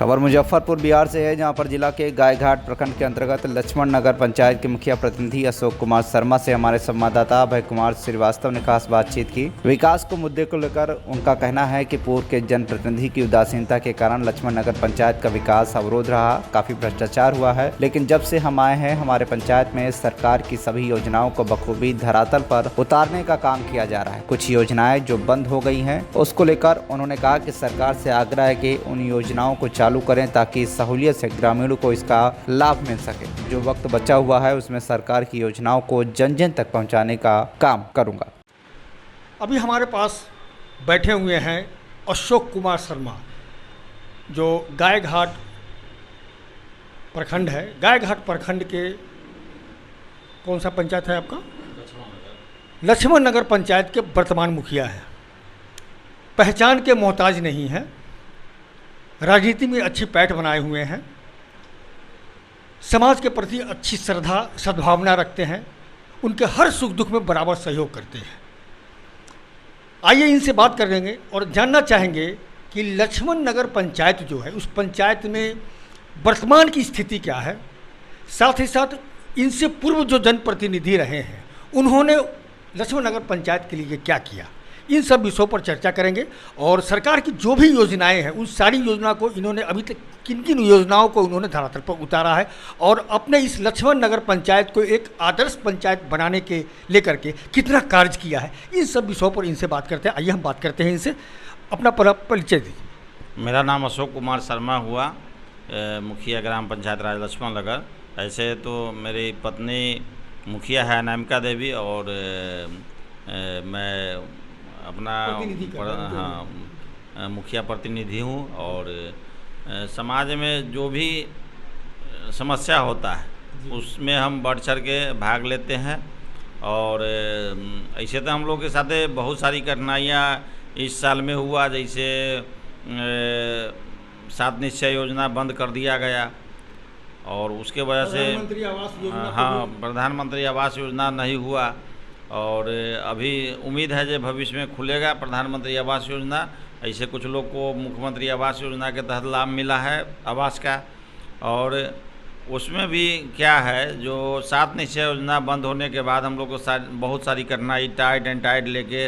खबर मुजफ्फरपुर बिहार से है, जहां पर जिला के गायघाट प्रखंड के अंतर्गत लक्ष्मण नगर पंचायत के मुखिया प्रतिनिधि अशोक कुमार शर्मा से हमारे संवाददाता अभय कुमार श्रीवास्तव ने खास बातचीत की। विकास को मुद्दे को लेकर उनका कहना है कि पूर्व के जनप्रतिनिधि की उदासीनता के कारण लक्ष्मण नगर पंचायत का विकास अवरोध रहा, काफी भ्रष्टाचार हुआ है। लेकिन जब से हम आए हैं, हमारे पंचायत में सरकार की सभी योजनाओं को बखूबी धरातल पर उतारने का काम किया जा रहा है। कुछ योजनाएं जो बंद हो गई हैं, उसको लेकर उन्होंने कहा कि सरकार से आग्रह है कि उन योजनाओं को चालू करें ताकि सहूलियत से ग्रामीणों को इसका लाभ मिल सके। जो वक्त बचा हुआ है उसमें सरकार की योजनाओं को जन जन तक पहुंचाने का काम करूंगा। अभी हमारे पास बैठे हुए हैं अशोक कुमार शर्मा, जो गायघाट प्रखंड है। गायघाट प्रखंड के कौन सा पंचायत है आपका? लक्ष्मण नगर पंचायत के वर्तमान मुखिया हैं। पहचान के मोहताज नहीं हैं, राजनीति में अच्छी पैठ बनाए हुए हैं, समाज के प्रति अच्छी श्रद्धा सद्भावना रखते हैं, उनके हर सुख दुख में बराबर सहयोग करते हैं। आइए इनसे बात करेंगे और जानना चाहेंगे कि लक्ष्मण नगर पंचायत जो है, उस पंचायत में वर्तमान की स्थिति क्या है, साथ ही साथ इनसे पूर्व जो जनप्रतिनिधि रहे हैं उन्होंने लक्ष्मण नगर पंचायत के लिए क्या किया, इन सब विषयों पर चर्चा करेंगे। और सरकार की जो भी योजनाएं हैं, उन सारी योजना को इन्होंने अभी तक किन किन योजनाओं को उन्होंने धरातल पर उतारा है और अपने इस लक्ष्मण नगर पंचायत को एक आदर्श पंचायत बनाने के लेकर के कितना कार्य किया है, इन सब विषयों पर इनसे बात करते हैं। आइए हम बात करते हैं इनसे। अपना परिचय दीजिए। मेरा नाम अशोक कुमार शर्मा हुआ, मुखिया ग्राम पंचायत राज लक्ष्मण नगर। ऐसे तो मेरी पत्नी मुखिया है अनामिका देवी, और मैं अपना मुखिया प्रतिनिधि हूँ। और समाज में जो भी समस्या होता है उसमें हम बढ़ चढ़ के भाग लेते हैं। और ऐसे तो हम लोग के साथ बहुत सारी कठिनाइयाँ इस साल में हुआ, जैसे 7 निश्चय योजना बंद कर दिया गया और उसके वजह से प्रधानमंत्री आवास योजना नहीं हुआ। और अभी उम्मीद है कि भविष्य में खुलेगा प्रधानमंत्री आवास योजना। ऐसे कुछ लोग को मुख्यमंत्री आवास योजना के तहत लाभ मिला है आवास का। और उसमें भी क्या है, जो 7 निश्चय योजना बंद होने के बाद हम लोग को बहुत सारी कठिनाई टाइट एंड टाइट लेके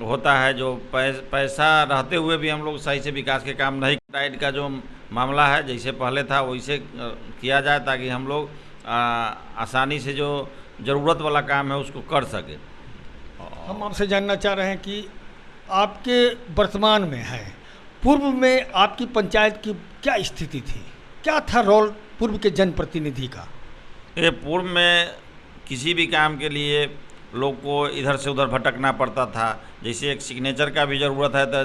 होता है। जो पैसा रहते हुए भी हम लोग सही से विकास के काम नहीं, टाइट का जो मामला है जैसे पहले था वैसे किया जाए ताकि हम लोग आसानी से जो ज़रूरत वाला काम है उसको कर सके। हम आपसे जानना चाह रहे हैं कि आपके वर्तमान में है, पूर्व में आपकी पंचायत की क्या स्थिति थी, क्या था रोल पूर्व के जनप्रतिनिधि का? ये पूर्व में किसी भी काम के लिए लोग को इधर से उधर भटकना पड़ता था। जैसे एक सिग्नेचर का भी ज़रूरत है तो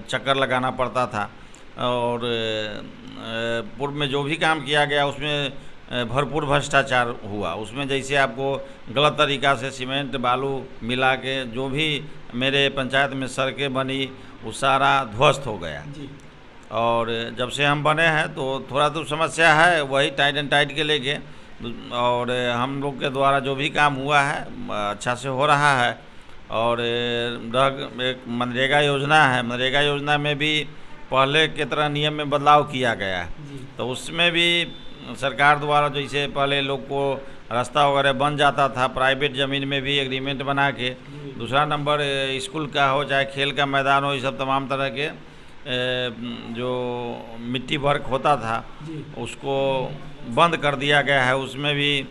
चक्कर लगाना पड़ता था। और पूर्व में जो भी काम किया गया उसमें भरपूर भ्रष्टाचार हुआ। उसमें जैसे आपको गलत तरीक़ा से सीमेंट बालू मिला के जो भी मेरे पंचायत में सड़कें बनी वो सारा ध्वस्त हो गया जी। और जब से हम बने हैं तो थोड़ा तो समस्या है, वही टाइट एंड टाइट के लेके। और हम लोग के द्वारा जो भी काम हुआ है अच्छा से हो रहा है। और एक मनरेगा योजना है, मनरेगा योजना में भी पहले की तरह नियम में बदलाव किया गया है। तो उसमें भी सरकार द्वारा जैसे पहले लोग को रास्ता वगैरह बन जाता था, प्राइवेट ज़मीन में भी एग्रीमेंट बना के। दूसरा नंबर स्कूल का हो चाहे खेल का मैदान हो, ये सब तमाम तरह के जो मिट्टी वर्क होता था उसको बंद कर दिया गया है। उसमें भी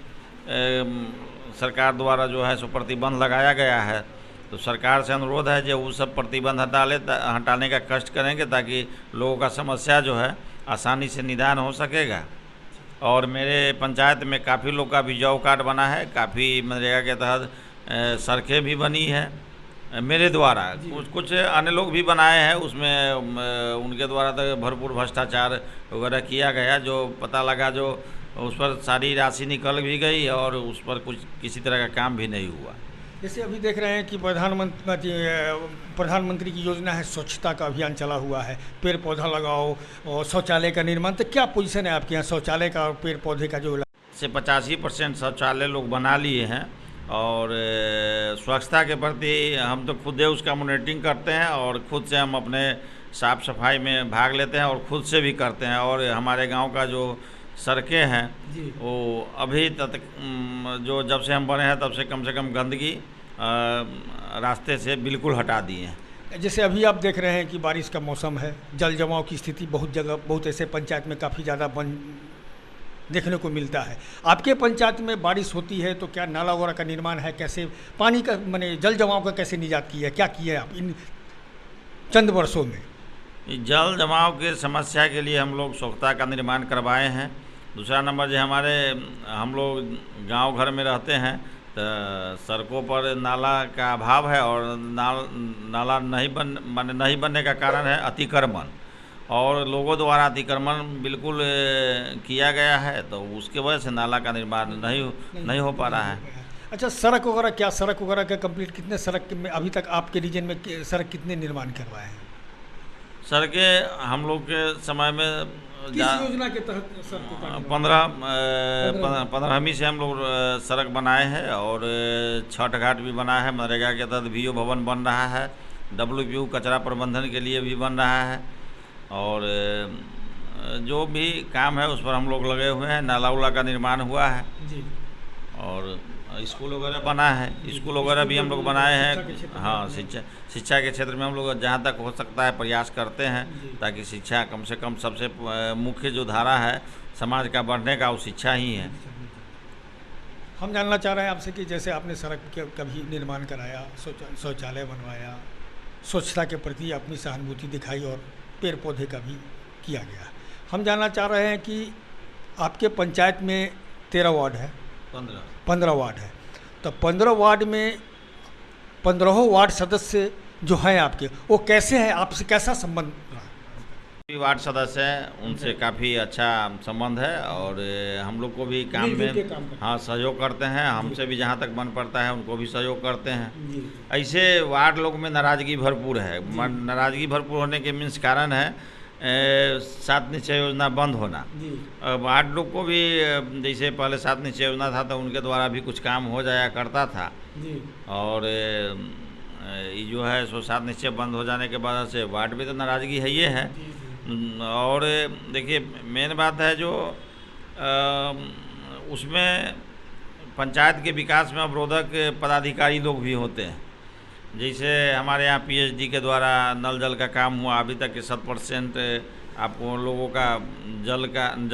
सरकार द्वारा जो है सो प्रतिबंध लगाया गया है। तो सरकार से अनुरोध है जो वो सब प्रतिबंध हटाने का कष्ट करेंगे ताकि लोगों का समस्या जो है आसानी से निदान हो सकेगा। और मेरे पंचायत में काफ़ी लोग का भी जॉब कार्ड बना है, काफ़ी मनरेगा के तहत सड़कें भी बनी है मेरे द्वारा। कुछ अन्य लोग भी बनाए हैं, उसमें उनके द्वारा तो भरपूर भ्रष्टाचार वगैरह किया गया। जो पता लगा जो उस पर सारी राशि निकल भी गई और उस पर कुछ किसी तरह का काम भी नहीं हुआ। जैसे अभी देख रहे हैं कि प्रधानमंत्री की योजना है, स्वच्छता का अभियान चला हुआ है, पेड़ पौधा लगाओ और शौचालय का निर्माण। तो क्या पोजीशन है आपके यहाँ शौचालय का और पेड़ पौधे का? जो से 85% शौचालय लोग बना लिए हैं। और स्वच्छता के प्रति हम तो खुद उसका मॉनिटरिंग करते हैं और खुद से हम अपने साफ़ सफाई में भाग लेते हैं और खुद से भी करते हैं। और हमारे गांव का जो सड़कें हैं वो अभी तक जो जब से हम बने हैं तब से कम गंदगी रास्ते से बिल्कुल हटा दिए हैं। जैसे अभी आप देख रहे हैं कि बारिश का मौसम है, जल जमाव की स्थिति बहुत जगह, बहुत ऐसे पंचायत में काफ़ी ज़्यादा देखने को मिलता है। आपके पंचायत में बारिश होती है तो क्या नाला वगैरह का निर्माण है, कैसे पानी का माने जल जमाव का कैसे निजात की है, क्या किया है आप इन चंद वर्षों में? जल जमाव के समस्या के लिए हम लोग सोख्ता का निर्माण करवाए हैं। दूसरा नंबर जो हम लोग गांव घर में रहते हैं तो सड़कों पर नाला का अभाव है और नाला नहीं बनने का कारण है अतिक्रमण, और लोगों द्वारा अतिक्रमण बिल्कुल किया गया है, तो उसके वजह से नाला का निर्माण नहीं हो पा रहा है। अच्छा, सड़क वगैरह क्या, सड़क वगैरह का कंप्लीट कितने सड़क में अभी तक आपके रीजन में सड़क कितने निर्माण करवाए हैं? सड़कें हम लोग के समय में किस योजना के तहत सड़क? 15वीं से हम लोग सड़क बनाए हैं और छठ घाट भी बना है। मनरेगा के तहत VO भवन बन रहा है, WPU कचरा प्रबंधन के लिए भी बन रहा है, और जो भी काम है उस पर हम लोग लगे हुए हैं। नाला उला का निर्माण हुआ है जी, और स्कूल वगैरह बना है, स्कूल वगैरह भी हम लोग बनाए हैं। हाँ, शिक्षा के क्षेत्र में हम लोग जहाँ तक हो सकता है प्रयास करते हैं ताकि शिक्षा कम से कम, सबसे मुख्य जो धारा है समाज का बढ़ने का वो शिक्षा ही है। हम जानना चाह रहे हैं आपसे कि जैसे आपने सड़क के कभी निर्माण कराया, शौचालय बनवाया, स्वच्छता के प्रति अपनी सहानुभूति दिखाई और पेड़ पौधे का भी किया गया। हम जानना चाह रहे हैं कि आपके पंचायत में 13 वार्ड है, 15 वार्ड है, तो 15 वार्ड में 15 वार्ड सदस्य जो हैं आपके, वो कैसे हैं, आपसे कैसा संबंध रहा? वार्ड सदस्य हैं, उनसे काफ़ी अच्छा संबंध है और हम लोग को भी काम में हाँ सहयोग करते हैं। हमसे भी जहाँ तक मन पड़ता है उनको भी सहयोग करते हैं। ऐसे वार्ड लोग में नाराज़गी भरपूर है। नाराज़गी भरपूर होने के मीन्स कारण है 7 निश्चय योजना बंद होना। वार्ड लोग को भी जैसे पहले 7 निश्चय योजना था तो उनके द्वारा भी कुछ काम हो जाया करता था, और ये जो है 7 निश्चय बंद हो जाने के बाद से वार्ड में तो नाराज़गी है ये है। और देखिए मेन बात है जो उसमें पंचायत के विकास में अवरोधक पदाधिकारी लोग भी होते हैं। जैसे हमारे यहाँ PhD के द्वारा नल जल का काम हुआ, अभी तक के 100% आपको लोगों का जल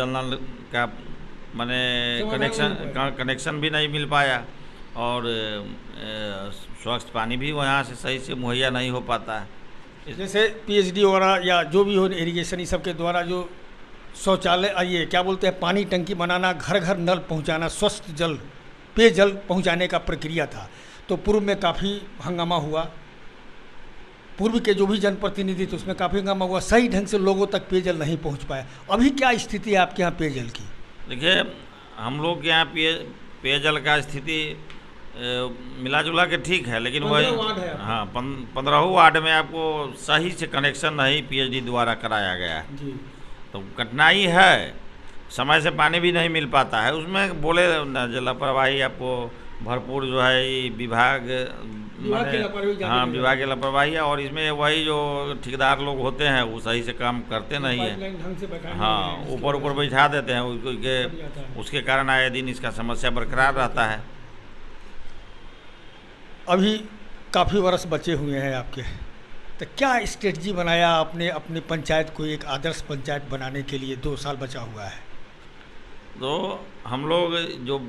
नल का माने कनेक्शन भी नहीं मिल पाया, और स्वच्छ पानी भी वहाँ से सही से मुहैया नहीं हो पाता है। जैसे PhD वगैरह या जो भी हो इरिगेशन, इस सब के द्वारा जो शौचालय, ये क्या बोलते हैं, पानी टंकी बनाना, घर घर नल पहुंचाना, स्वस्थ जल, पेयजल पहुंचाने का प्रक्रिया था, तो पूर्व में काफ़ी हंगामा हुआ। पूर्व के जो भी जनप्रतिनिधि थे उसमें काफ़ी हंगामा हुआ, सही ढंग से लोगों तक पेयजल नहीं पहुँच पाया। अभी क्या स्थिति है आपके यहाँ पेयजल की? देखिए हम लोग के यहाँ पेयजल का स्थिति मिला जुला के ठीक है, लेकिन वही हाँ 15 वार्ड में आपको सही से कनेक्शन नहीं PhD द्वारा कराया गया है जी। तो कठिनाई है, समय से पानी भी नहीं मिल पाता है। उसमें बोले लापरवाही आपको भरपूर जो है विभाग हाँ विभाग की लापरवाही है, और इसमें वही जो ठेकेदार लोग होते हैं वो सही से काम करते नहीं है। हाँ, ऊपर बैठा देते हैं, उसके कारण आए दिन इसका समस्या बरकरार रहता है। अभी काफ़ी वर्ष बचे हुए हैं आपके, तो क्या स्ट्रेटजी बनाया आपने अपने पंचायत को एक आदर्श पंचायत बनाने के लिए? 2 साल बचा हुआ है, तो हम लोग जो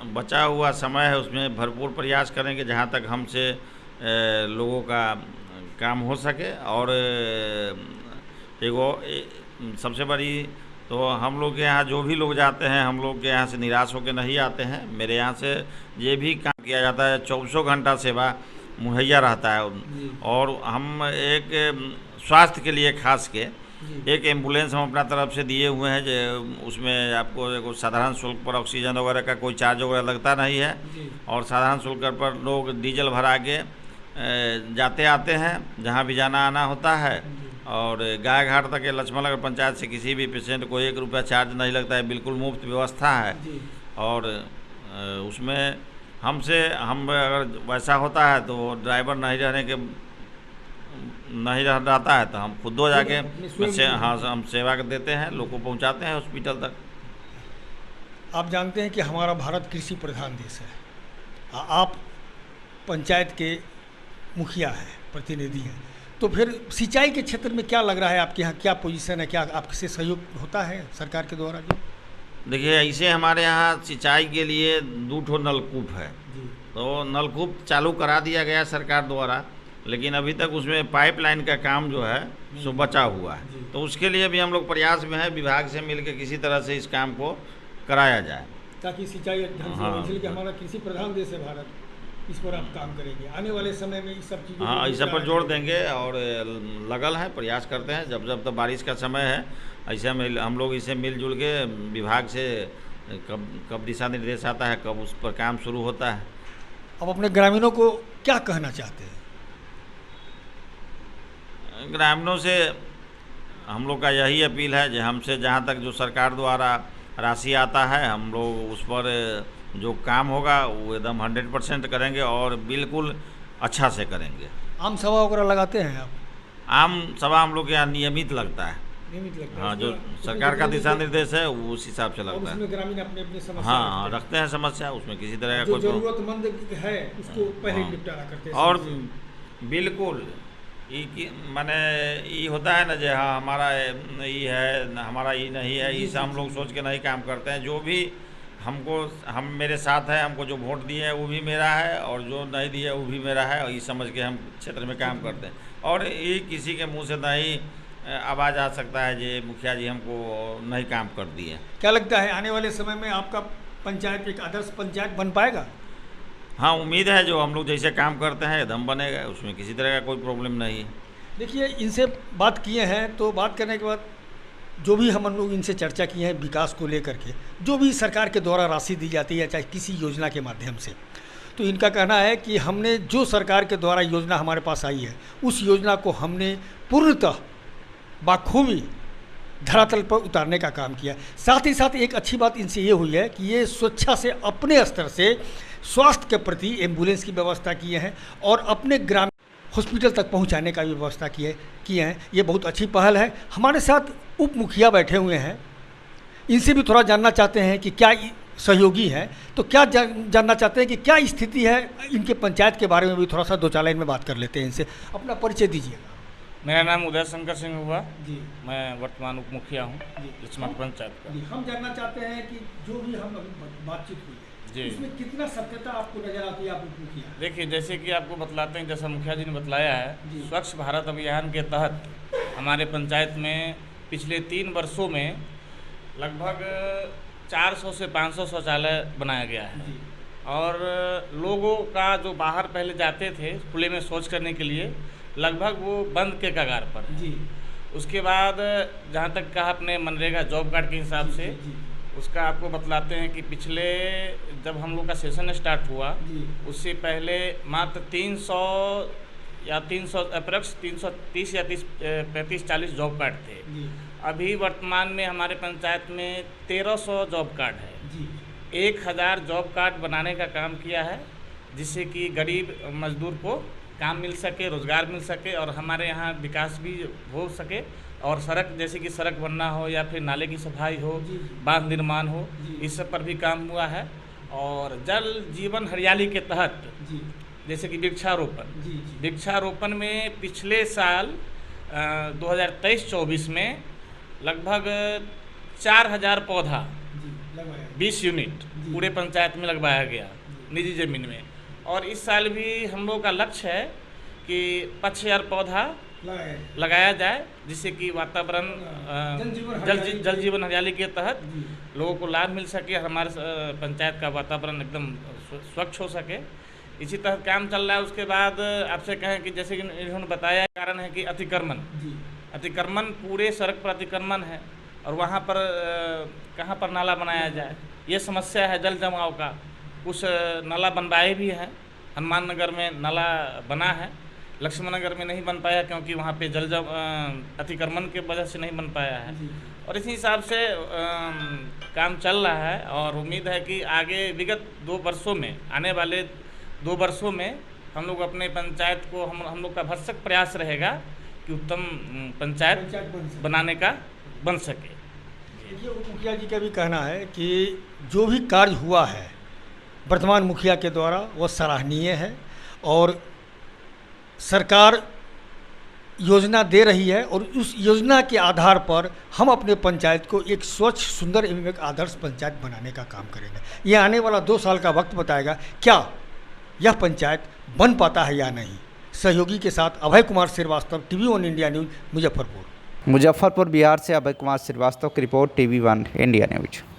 बचा हुआ समय है उसमें भरपूर प्रयास करेंगे जहाँ तक हमसे लोगों का काम हो सके। और सबसे बड़ी तो हम लोग के यहाँ जो भी लोग जाते हैं, हम लोग के यहाँ से निराश होकर नहीं आते हैं। मेरे यहाँ से ये भी काम किया जाता है, 24 घंटा सेवा मुहैया रहता है। और हम एक स्वास्थ्य के लिए खास के एक एम्बुलेंस हम अपना तरफ से दिए हुए हैं, जो उसमें आपको साधारण शुल्क पर ऑक्सीजन वगैरह का कोई चार्ज वगैरह लगता नहीं है, और साधारण शुल्क पर लोग डीजल भरा के जाते आते हैं जहाँ भी जाना आना होता है। और गाय घाट तक लक्ष्मण नगर पंचायत से किसी भी पेशेंट को 1 रुपया चार्ज नहीं लगता है, बिल्कुल मुफ्त व्यवस्था है। और उसमें हम अगर वैसा होता है तो ड्राइवर नहीं रहने के नहीं रहता है तो हम खुद हो जाके अपने स्वयं हाँ हम सेवा देते हैं, लोग को पहुंचाते हैं हॉस्पिटल तक। आप जानते हैं कि हमारा भारत कृषि प्रधान देश है। आप पंचायत के मुखिया हैं, प्रतिनिधि हैं, तो फिर सिंचाई के क्षेत्र में क्या लग रहा है आपके यहाँ, क्या पोजीशन है, क्या आपसे सहयोग होता है सरकार के द्वारा? जी देखिए ऐसे हमारे यहाँ सिंचाई के लिए 2 ठो नलकूप है, जी तो नलकूप चालू करा दिया गया सरकार द्वारा, लेकिन अभी तक उसमें पाइपलाइन का काम जो है सो बचा हुआ है। तो उसके लिए भी हम लोग प्रयास में हैं, विभाग से मिलकर किसी तरह से इस काम को कराया जाए, ताकि सिंचाई ढंग से हो। इसलिए कि हमारा कृषि प्रधान देश है भारत, इस पर आप काम करेंगे आने वाले समय में, इस सब चीज़ों हाँ इस सब पर जोर देंगे और लगल है, प्रयास करते हैं। जब जब तक बारिश का समय है ऐसे में हम लोग इसे मिलजुल के विभाग से कब दिशा निर्देश आता है, कब उस पर काम शुरू होता है। अब अपने ग्रामीणों को क्या कहना चाहते हैं? ग्रामीणों से हम लोग का यही अपील है, जो हमसे जहाँ तक जो सरकार द्वारा राशि आता है हम लोग उस पर जो काम होगा वो एकदम 100% करेंगे और बिल्कुल अच्छा से करेंगे। आम सभा वगैरह लगाते हैं आप? आम सभा हम लोग के यहाँ नियमित लगता है। नियमित लगता है? हाँ, जो सरकार का दिशा निर्देश है वो उस हिसाब से और लगता है। उसमें ग्रामीण अपने अपनी समस्या हाँ रखते हैं समस्या, उसमें किसी तरह का जो कोई जरूरतमंद है उसको पहले हाँ। निपटारा करते हैं। और समस्या। बिल्कुल माने ये होता है ना जो हाँ हमारा ये है हमारा ये नहीं है, इसे हम लोग सोच के नहीं काम करते हैं। जो भी हम मेरे साथ है, हमको जो वोट दिए हैं वो भी मेरा है और जो नहीं दिए वो भी मेरा है, और ये समझ के हम क्षेत्र में काम करते हैं। और ये किसी के मुंह से नहीं आवाज़ आ सकता है जे मुखिया जी हमको नहीं काम कर दिए। क्या लगता है आने वाले समय में आपका पंचायत एक आदर्श पंचायत बन पाएगा? हाँ उम्मीद है, जो हम लोग जैसे काम करते हैं एकदम बनेगा, उसमें किसी तरह का कोई प्रॉब्लम नहीं है। देखिए इनसे बात किए हैं, तो बात करने के बाद जो भी हम लोग इनसे चर्चा की है विकास को लेकर के, जो भी सरकार के द्वारा राशि दी जाती है चाहे किसी योजना के माध्यम से, तो इनका कहना है कि हमने जो सरकार के द्वारा योजना हमारे पास आई है उस योजना को हमने पूर्णतः बाखूबी धरातल पर उतारने का काम किया। साथ ही साथ एक अच्छी बात इनसे ये हुई है कि ये स्वेच्छा से अपने स्तर से स्वास्थ्य के प्रति एम्बुलेंस की व्यवस्था किए हैं और अपने ग्राम हॉस्पिटल तक पहुंचाने का भी व्यवस्था किए हैं। ये बहुत अच्छी पहल है। हमारे साथ उप मुखिया बैठे हुए हैं, इनसे भी थोड़ा जानना चाहते हैं कि क्या सहयोगी हैं, तो क्या जानना चाहते हैं कि क्या स्थिति है इनके पंचायत के बारे में भी थोड़ा सा 2-4 लाइन में बात कर लेते हैं। इनसे अपना परिचय दीजिएगा। मेरा नाम उदय शंकर सिंह हुआ जी, मैं वर्तमान उप मुखिया हूँ लक्ष्मण पंचायत का। जी, हम जानना चाहते हैं कि जो भी हम अभी बातचीत हुई जी। है उसमें कितना सत्यता आपको नजर आती है आप उप मुखिया? देखिए जैसे कि आपको बतलाते हैं, जैसा मुखिया जी ने बतलाया जी। है, स्वच्छ भारत अभियान के तहत हमारे पंचायत में पिछले 3 वर्षों में लगभग 400 से 500 शौचालय बनाया गया है। जी, और लोगों का जो बाहर पहले जाते थे खुले में शौच करने के लिए, लगभग वो बंद के कगार पर है। जी, उसके बाद जहाँ तक कहा अपने मनरेगा जॉब कार्ड के हिसाब से, जी, उसका आपको बतलाते हैं कि पिछले जब हम लोग का सेशन स्टार्ट हुआ जी, उससे पहले मात्र 300 या 300 अप्रॉक्स 330 या 35-40 जॉब कार्ड थे। जी, अभी वर्तमान में हमारे पंचायत में 1300 जॉब कार्ड है। जी, 1000 जॉब कार्ड बनाने का काम किया है, जिससे कि गरीब मजदूर को काम मिल सके, रोज़गार मिल सके और हमारे यहाँ विकास भी हो सके। और सड़क, जैसे कि सड़क बनना हो या फिर नाले की सफाई हो, जी, बांध निर्माण हो, जी। इस सब पर भी काम हुआ है। और जल जीवन हरियाली के तहत जी, जैसे कि वृक्षारोपण, जी, जी, वृक्षारोपण में पिछले साल 2023-24 में लगभग 4000 पौधा जी, लगाया। 20 यूनिट जी। पूरे पंचायत में लगवाया गया निजी ज़मीन में। और इस साल भी हम लोग का लक्ष्य है कि 5000 पौधा लगाया जाए, जिससे कि वातावरण जल जीवन हरियाली के तहत जी, लोगों को लाभ मिल सके, हमारे पंचायत का वातावरण एकदम स्वच्छ हो सके। इसी तरह काम चल रहा है। उसके बाद आपसे कहें कि जैसे कि इन्होंने बताया, कारण है कि अतिक्रमण पूरे सड़क पर अतिक्रमण है और वहाँ पर कहाँ पर नाला बनाया जाए, ये समस्या है जल जमाव का। कुछ नाला बनवाए भी हैं, हनुमान नगर में नाला बना है, लक्ष्मण नगर में नहीं बन पाया क्योंकि वहाँ पे अतिक्रमण के वजह से नहीं बन पाया है। और इसी हिसाब से काम चल रहा है और उम्मीद है कि आगे विगत 2 वर्षों में, आने वाले 2 वर्षों में हम लोग अपने पंचायत को हम लोग का भरसक प्रयास रहेगा कि उत्तम पंचायत बनाने का बन सके। देखिए, उप मुखिया जी का भी कहना है कि जो भी कार्य हुआ है वर्तमान मुखिया के द्वारा वो सराहनीय है और सरकार योजना दे रही है और उस योजना के आधार पर हम अपने पंचायत को एक स्वच्छ, सुंदर एवं एक आदर्श पंचायत बनाने का काम करेंगे। ये आने वाला 2 साल का वक्त बताएगा क्या यह पंचायत बन पाता है या नहीं। सहयोगी के साथ Abhay Kumar Srivastava, TV1 India news, Muzaffarpur. Muzaffarpur Bihar से अभय कुमार श्रीवास्तव की रिपोर्ट, TV1 इंडिया न्यूज।